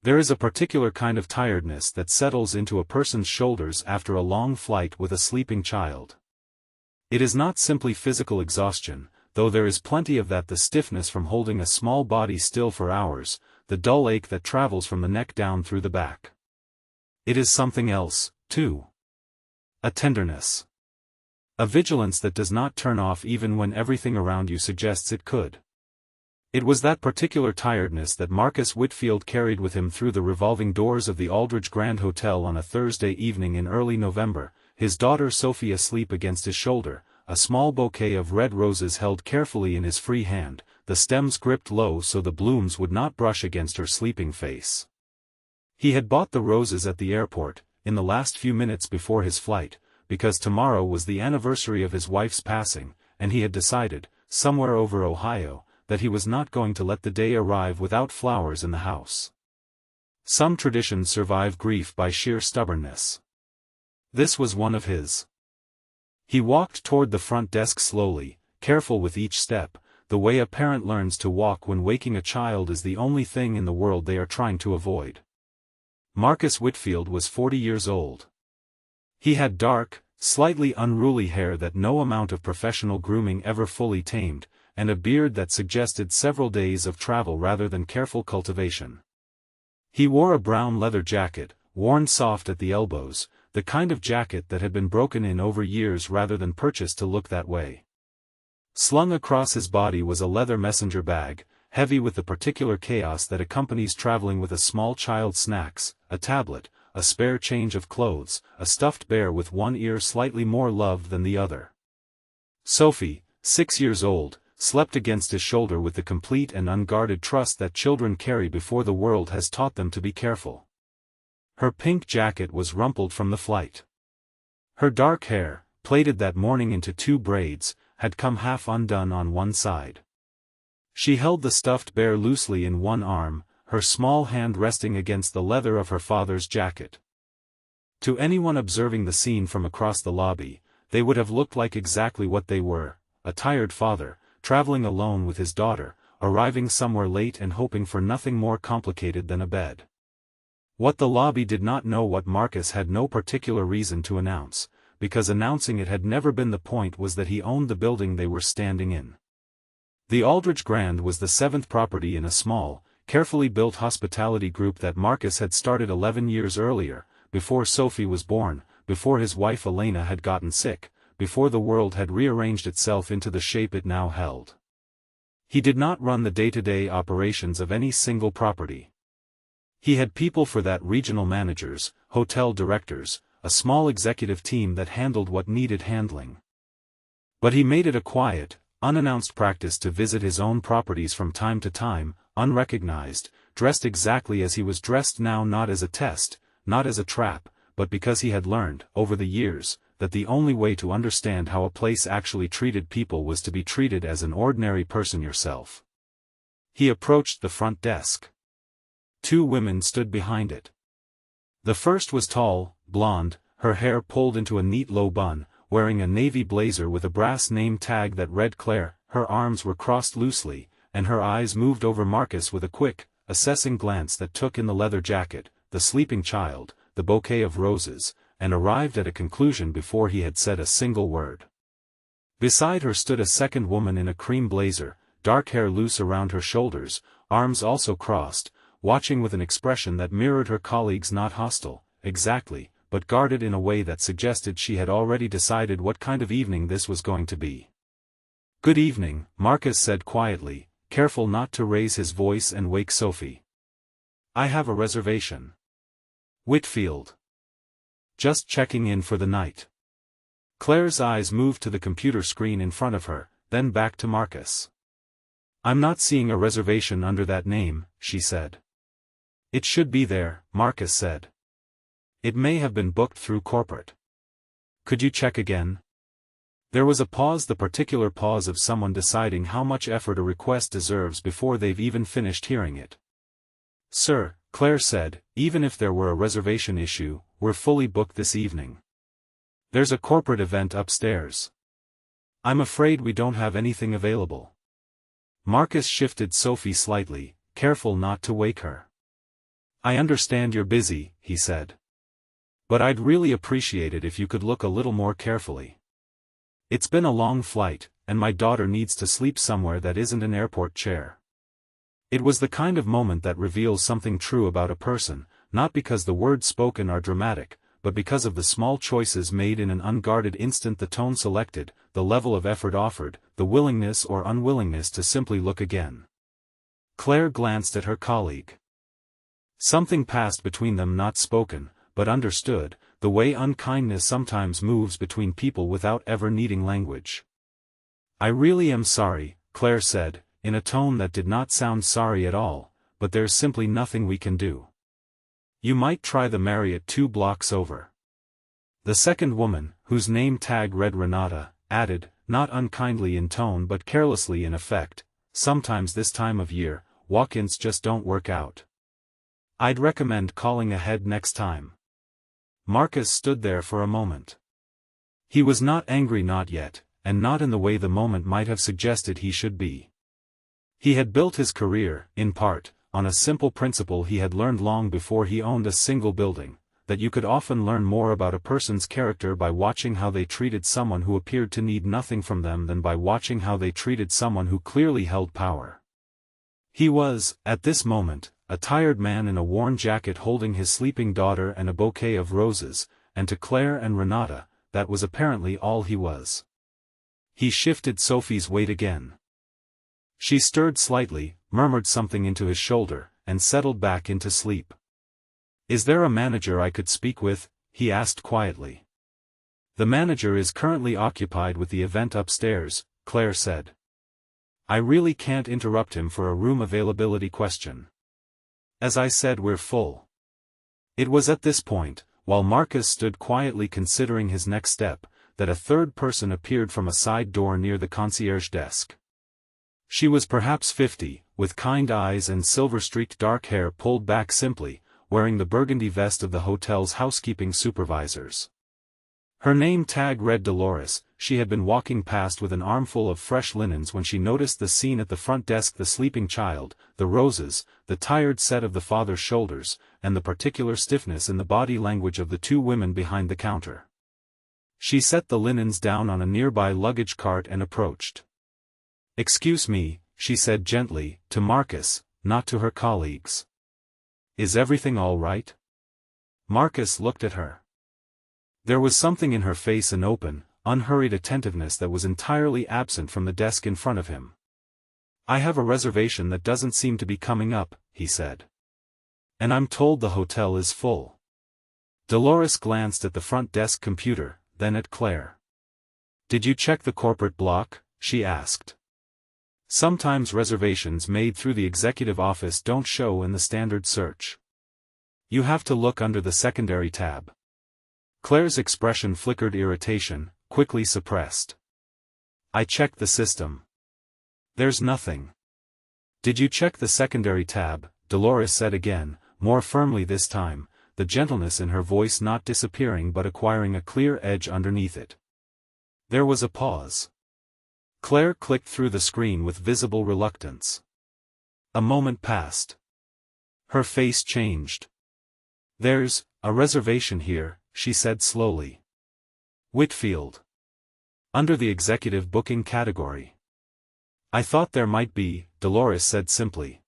There is a particular kind of tiredness that settles into a person's shoulders after a long flight with a sleeping child. It is not simply physical exhaustion, though there is plenty of that: the stiffness from holding a small body still for hours, the dull ache that travels from the neck down through the back. It is something else, too. A tenderness. A vigilance that does not turn off even when everything around you suggests it could. It was that particular tiredness that Marcus Whitfield carried with him through the revolving doors of the Aldridge Grand Hotel on a Thursday evening in early November, his daughter Sophie asleep against his shoulder, a small bouquet of red roses held carefully in his free hand, the stems gripped low so the blooms would not brush against her sleeping face. He had bought the roses at the airport, in the last few minutes before his flight, because tomorrow was the anniversary of his wife's passing, and he had decided, somewhere over Ohio, that he was not going to let the day arrive without flowers in the house. Some traditions survive grief by sheer stubbornness. This was one of his. He walked toward the front desk slowly, careful with each step, the way a parent learns to walk when waking a child is the only thing in the world they are trying to avoid. Marcus Whitfield was 40 years old. He had dark, slightly unruly hair that no amount of professional grooming ever fully tamed, and a beard that suggested several days of travel rather than careful cultivation. He wore a brown leather jacket, worn soft at the elbows, the kind of jacket that had been broken in over years rather than purchased to look that way. Slung across his body was a leather messenger bag, heavy with the particular chaos that accompanies traveling with a small child's snacks, a tablet, a spare change of clothes, a stuffed bear with one ear slightly more loved than the other. Sophie, 6 years old, slept against his shoulder with the complete and unguarded trust that children carry before the world has taught them to be careful. Her pink jacket was rumpled from the flight. Her dark hair, plaited that morning into 2 braids, had come half undone on one side. She held the stuffed bear loosely in one arm, her small hand resting against the leather of her father's jacket. To anyone observing the scene from across the lobby, they would have looked like exactly what they were: a tired father, traveling alone with his daughter, arriving somewhere late and hoping for nothing more complicated than a bed. What the lobby did not know, what Marcus had no particular reason to announce, because announcing it had never been the point, was that he owned the building they were standing in. The Aldridge Grand was the 7th property in a small, carefully built hospitality group that Marcus had started 11 years earlier, before Sophie was born, before his wife Elena had gotten sick, before the world had rearranged itself into the shape it now held. He did not run the day-to-day operations of any single property. He had people for that: regional managers, hotel directors, a small executive team that handled what needed handling. But he made it a quiet, unannounced practice to visit his own properties from time to time, unrecognized, dressed exactly as he was dressed now, not as a test, not as a trap, but because he had learned, over the years, that the only way to understand how a place actually treated people was to be treated as an ordinary person yourself. He approached the front desk. 2 women stood behind it. The first was tall, blonde, her hair pulled into a neat low bun, wearing a navy blazer with a brass name tag that read Claire. Her arms were crossed loosely, and her eyes moved over Marcus with a quick, assessing glance that took in the leather jacket, the sleeping child, the bouquet of roses, and arrived at a conclusion before he had said a single word. Beside her stood a second woman in a cream blazer, dark hair loose around her shoulders, arms also crossed, watching with an expression that mirrored her colleague's: not hostile, exactly, but guarded in a way that suggested she had already decided what kind of evening this was going to be. "Good evening," Marcus said quietly, careful not to raise his voice and wake Sophie. "I have a reservation." "Whitfield. Just checking in for the night." Claire's eyes moved to the computer screen in front of her, then back to Marcus. "I'm not seeing a reservation under that name," she said. "It should be there," Marcus said. "It may have been booked through corporate. Could you check again?" There was a pause, the particular pause of someone deciding how much effort a request deserves before they've even finished hearing it. "Sir," Claire said, "even if there were a reservation issue, we're fully booked this evening. There's a corporate event upstairs. I'm afraid we don't have anything available." Marcus shifted Sophie slightly, careful not to wake her. I understand you're busy, he said. But I'd really appreciate it if you could look a little more carefully. It's been a long flight, and my daughter needs to sleep somewhere that isn't an airport chair. It was the kind of moment that reveals something true about a person, not because the words spoken are dramatic, but because of the small choices made in an unguarded instant, the tone selected, the level of effort offered, the willingness or unwillingness to simply look again. Claire glanced at her colleague. Something passed between them, not spoken, but understood, the way unkindness sometimes moves between people without ever needing language. I really am sorry, Claire said, in a tone that did not sound sorry at all, but there's simply nothing we can do. You might try the Marriott 2 blocks over. The second woman, whose name tag read Renata, added, not unkindly in tone but carelessly in effect, sometimes this time of year, walk-ins just don't work out. I'd recommend calling ahead next time. Marcus stood there for a moment. He was not angry, not yet, and not in the way the moment might have suggested he should be. He had built his career, in part, on a simple principle he had learned long before he owned a single building, that you could often learn more about a person's character by watching how they treated someone who appeared to need nothing from them than by watching how they treated someone who clearly held power. He was, at this moment, a tired man in a worn jacket holding his sleeping daughter and a bouquet of roses, and to Claire and Renata, that was apparently all he was. He shifted Sophie's weight again. She stirred slightly, murmured something into his shoulder, and settled back into sleep. Is there a manager I could speak with? He asked quietly. The manager is currently occupied with the event upstairs, Claire said. I really can't interrupt him for a room availability question. As I said, we're full. It was at this point, while Marcus stood quietly considering his next step, that a third person appeared from a side door near the concierge desk. She was perhaps 50, with kind eyes and silver-streaked dark hair pulled back simply, wearing the burgundy vest of the hotel's housekeeping supervisors. Her name tag read Dolores. She had been walking past with an armful of fresh linens when she noticed the scene at the front desk: the sleeping child, the roses, the tired set of the father's shoulders, and the particular stiffness in the body language of the two women behind the counter. She set the linens down on a nearby luggage cart and approached. Excuse me, she said gently, to Marcus, not to her colleagues. Is everything all right? Marcus looked at her. There was something in her face, an open, unhurried attentiveness that was entirely absent from the desk in front of him. I have a reservation that doesn't seem to be coming up, he said. And I'm told the hotel is full. Dolores glanced at the front desk computer, then at Claire. Did you check the corporate block? She asked. Sometimes reservations made through the executive office don't show in the standard search. You have to look under the secondary tab. Claire's expression flickered irritation, quickly suppressed. I checked the system. There's nothing. Did you check the secondary tab? Dolores said again, more firmly this time, the gentleness in her voice not disappearing but acquiring a clear edge underneath it. There was a pause. Claire clicked through the screen with visible reluctance. A moment passed. Her face changed. There's a reservation here, she said slowly. Whitfield. Under the executive booking category. I thought there might be, Dolores said simply.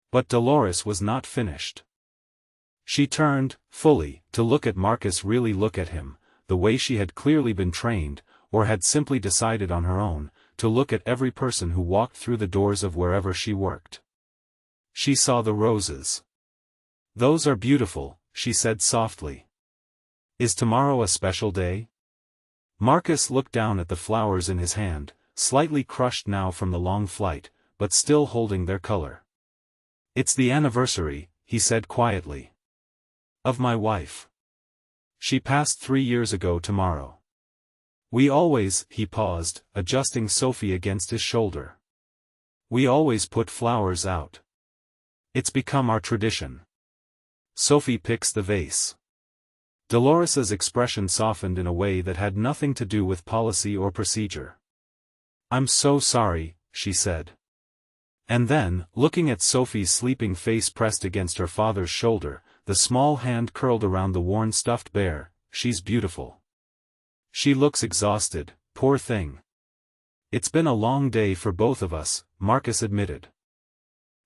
But Dolores was not finished. She turned, fully, to look at Marcus, really look at him, the way she had clearly been trained, or had simply decided on her own, to look at every person who walked through the doors of wherever she worked. She saw the roses. Those are beautiful, she said softly. Is tomorrow a special day? Marcus looked down at the flowers in his hand, slightly crushed now from the long flight, but still holding their color. It's the anniversary, he said quietly. Of my wife. She passed 3 years ago tomorrow. We always, he paused, adjusting Sophie against his shoulder. We always put flowers out. It's become our tradition. Sophie picks the vase. Dolores's expression softened in a way that had nothing to do with policy or procedure. I'm so sorry, she said. And then, looking at Sophie's sleeping face pressed against her father's shoulder, the small hand curled around the worn stuffed bear, "She's beautiful. She looks exhausted, poor thing." "It's been a long day for both of us," Marcus admitted.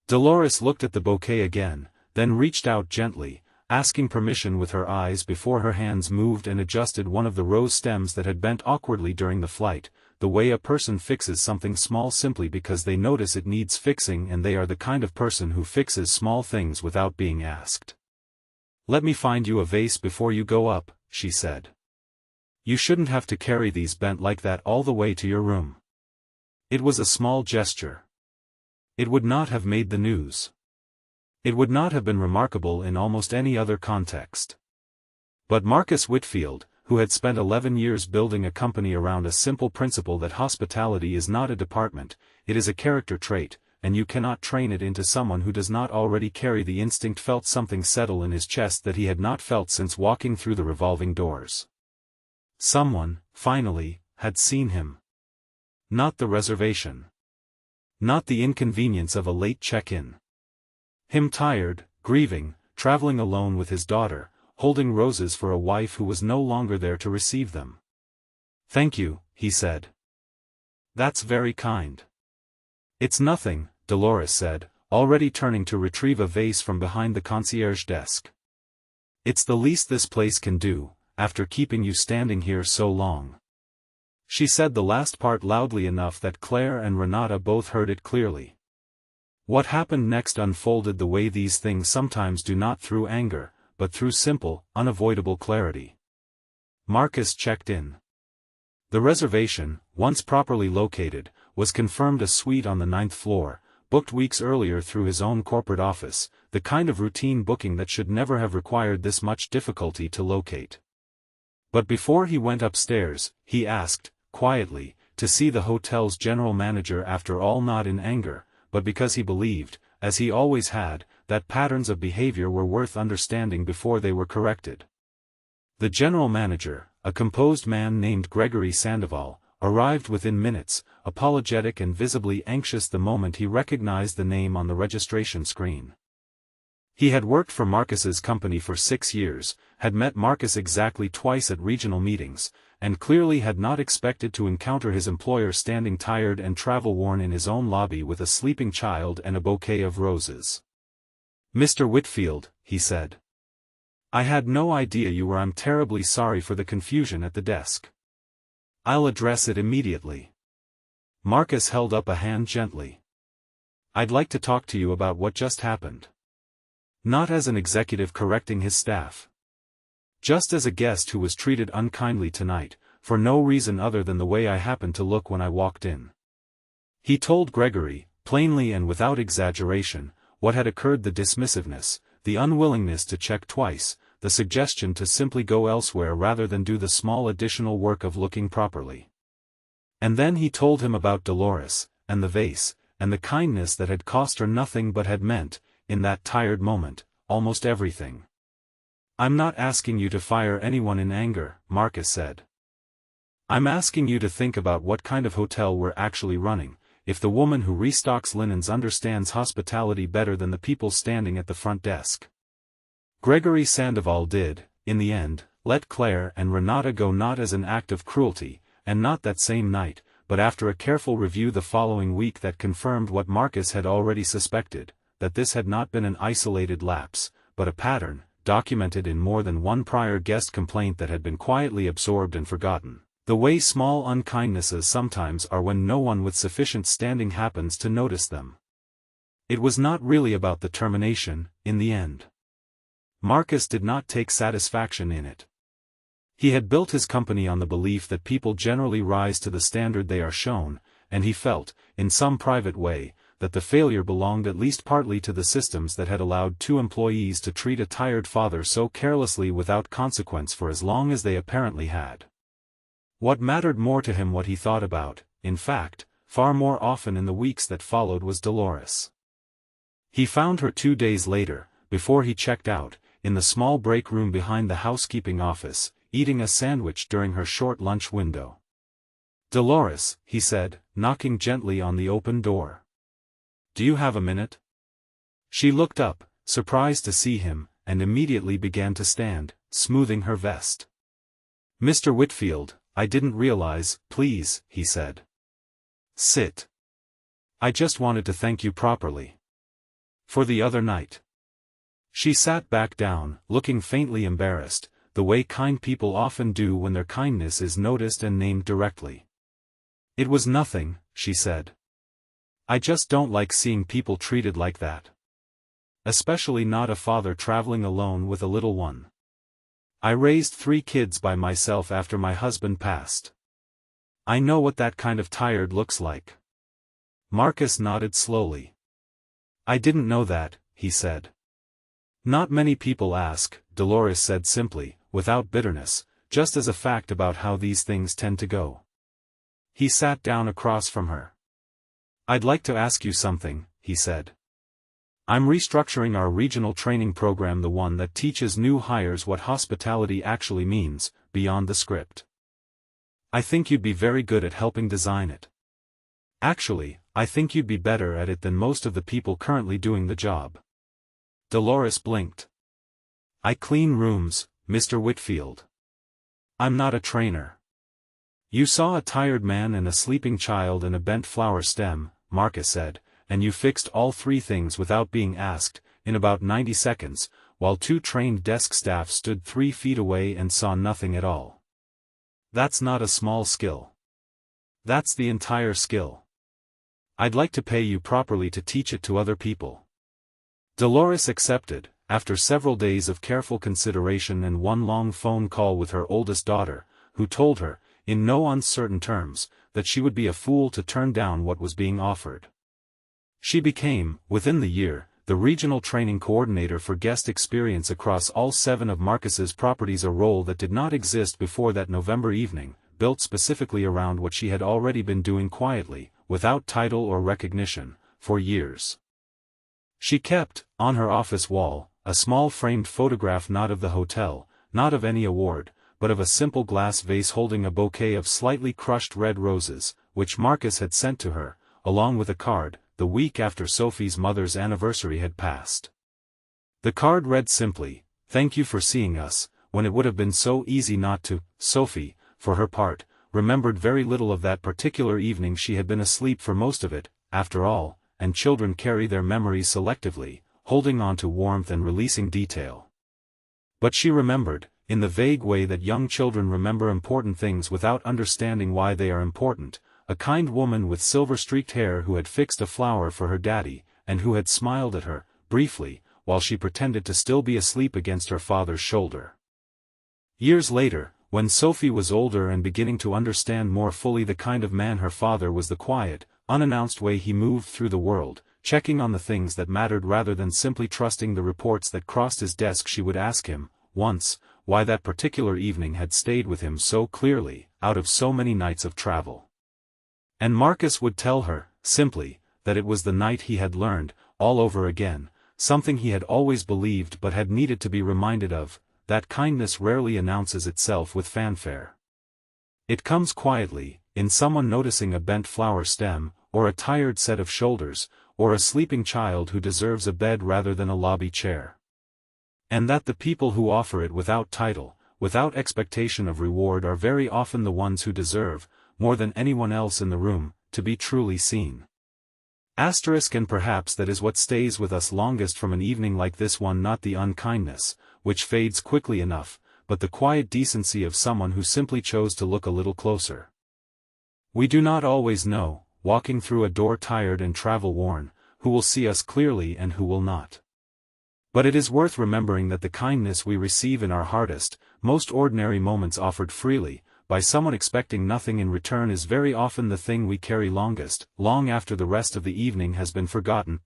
Dolores looked at the bouquet again, then reached out gently, asking permission with her eyes before her hands moved and adjusted one of the rose stems that had bent awkwardly during the flight, the way a person fixes something small simply because they notice it needs fixing, and they are the kind of person who fixes small things without being asked. "Let me find you a vase before you go up," she said. "You shouldn't have to carry these bent like that all the way to your room." It was a small gesture. It would not have made the news. It would not have been remarkable in almost any other context. But Marcus Whitfield, who had spent 11 years building a company around a simple principle that hospitality is not a department, it is a character trait, and you cannot train it into someone who does not already carry the instinct, felt something settle in his chest that he had not felt since walking through the revolving doors. Someone, finally, had seen him. Not the reservation. Not the inconvenience of a late check-in. Him tired, grieving, traveling alone with his daughter, holding roses for a wife who was no longer there to receive them. "Thank you," he said. "That's very kind." "It's nothing," Dolores said, already turning to retrieve a vase from behind the concierge desk. "It's the least this place can do, after keeping you standing here so long." She said the last part loudly enough that Claire and Renata both heard it clearly. What happened next unfolded the way these things sometimes do, not through anger, but through simple, unavoidable clarity. Marcus checked in. The reservation, once properly located, was confirmed a suite on the 9th floor, booked weeks earlier through his own corporate office, the kind of routine booking that should never have required this much difficulty to locate. But before he went upstairs, he asked, quietly, to see the hotel's general manager, after all not in anger, but because he believed, as he always had, that patterns of behavior were worth understanding before they were corrected. The general manager, a composed man named Gregory Sandoval, arrived within minutes, apologetic and visibly anxious the moment he recognized the name on the registration screen. He had worked for Marcus's company for 6 years, had met Marcus exactly twice at regional meetings, and clearly had not expected to encounter his employer standing tired and travel-worn in his own lobby with a sleeping child and a bouquet of roses. "Mr. Whitfield," he said. "I had no idea you were. I'm terribly sorry for the confusion at the desk. I'll address it immediately." Marcus held up a hand gently. "I'd like to talk to you about what just happened. Not as an executive correcting his staff. Just as a guest who was treated unkindly tonight, for no reason other than the way I happened to look when I walked in." He told Gregory, plainly and without exaggeration, what had occurred: the dismissiveness, the unwillingness to check twice, the suggestion to simply go elsewhere rather than do the small additional work of looking properly. And then he told him about Dolores, and the vase, and the kindness that had cost her nothing but had meant, in that tired moment, almost everything. "I'm not asking you to fire anyone in anger," Marcus said. "I'm asking you to think about what kind of hotel we're actually running, if the woman who restocks linens understands hospitality better than the people standing at the front desk." Gregory Sandoval did, in the end, let Claire and Renata go, not as an act of cruelty, and not that same night, but after a careful review the following week that confirmed what Marcus had already suspected, that this had not been an isolated lapse, but a pattern, documented in more than one prior guest complaint that had been quietly absorbed and forgotten, the way small unkindnesses sometimes are when no one with sufficient standing happens to notice them. It was not really about the termination, in the end. Marcus did not take satisfaction in it. He had built his company on the belief that people generally rise to the standard they are shown, and he felt, in some private way, that the failure belonged at least partly to the systems that had allowed 2 employees to treat a tired father so carelessly without consequence for as long as they apparently had. What mattered more to him, what he thought about, in fact, far more often in the weeks that followed, was Dolores. He found her 2 days later, before he checked out, in the small break room behind the housekeeping office, eating a sandwich during her short lunch window. "Dolores," he said, knocking gently on the open door. Do you have a minute? She looked up, surprised to see him, and immediately began to stand, smoothing her vest. Mr. Whitfield, I didn't realize, please, he said. Sit. I just wanted to thank you properly. For the other night. She sat back down, looking faintly embarrassed, the way kind people often do when their kindness is noticed and named directly. It was nothing, she said. I just don't like seeing people treated like that. Especially not a father traveling alone with a little one. I raised 3 kids by myself after my husband passed. I know what that kind of tired looks like. Marcus nodded slowly. I didn't know that, he said. Not many people ask, Dolores said simply, without bitterness, just as a fact about how these things tend to go. He sat down across from her. I'd like to ask you something, he said. I'm restructuring our regional training program, the one that teaches new hires what hospitality actually means, beyond the script. I think you'd be very good at helping design it. Actually, I think you'd be better at it than most of the people currently doing the job. Dolores blinked. I clean rooms, Mr. Whitfield. I'm not a trainer. You saw a tired man and a sleeping child and a bent flower stem, Marcus said, and you fixed all 3 things without being asked, in about 90 seconds, while 2 trained desk staff stood 3 feet away and saw nothing at all. That's not a small skill. That's the entire skill. I'd like to pay you properly to teach it to other people. Dolores accepted, after several days of careful consideration and one long phone call with her oldest daughter, who told her, in no uncertain terms, that she would be a fool to turn down what was being offered. She became, within the year, the regional training coordinator for guest experience across all 7 of Marcus's properties, a role that did not exist before that November evening, built specifically around what she had already been doing quietly, without title or recognition, for years. She kept, on her office wall, a small framed photograph not of the hotel, not of any award, but of a simple glass vase holding a bouquet of slightly crushed red roses, which Marcus had sent to her, along with a card, the week after Sophie's mother's anniversary had passed. The card read simply, "Thank you for seeing us," when it would have been so easy not to. Sophie, for her part, remembered very little of that particular evening. She had been asleep for most of it, after all, and children carry their memories selectively, holding on to warmth and releasing detail. But she remembered, in the vague way that young children remember important things without understanding why they are important, a kind woman with silver-streaked hair who had fixed a flower for her daddy, and who had smiled at her, briefly, while she pretended to still be asleep against her father's shoulder. Years later, when Sophie was older and beginning to understand more fully the kind of man her father was, the quiet, unannounced way he moved through the world, checking on the things that mattered rather than simply trusting the reports that crossed his desk, she would ask him, once, why that particular evening had stayed with him so clearly, out of so many nights of travel. And Marcus would tell her, simply, that it was the night he had learned, all over again, something he had always believed but had needed to be reminded of, that kindness rarely announces itself with fanfare. It comes quietly, in someone noticing a bent flower stem, or a tired set of shoulders, or a sleeping child who deserves a bed rather than a lobby chair. And that the people who offer it without title, without expectation of reward, are very often the ones who deserve, more than anyone else in the room, to be truly seen. And perhaps that is what stays with us longest from an evening like this one, not the unkindness, which fades quickly enough, but the quiet decency of someone who simply chose to look a little closer. We do not always know, walking through a door tired and travel-worn, who will see us clearly and who will not. But it is worth remembering that the kindness we receive in our hardest, most ordinary moments, offered freely, by someone expecting nothing in return, is very often the thing we carry longest, long after the rest of the evening has been forgotten.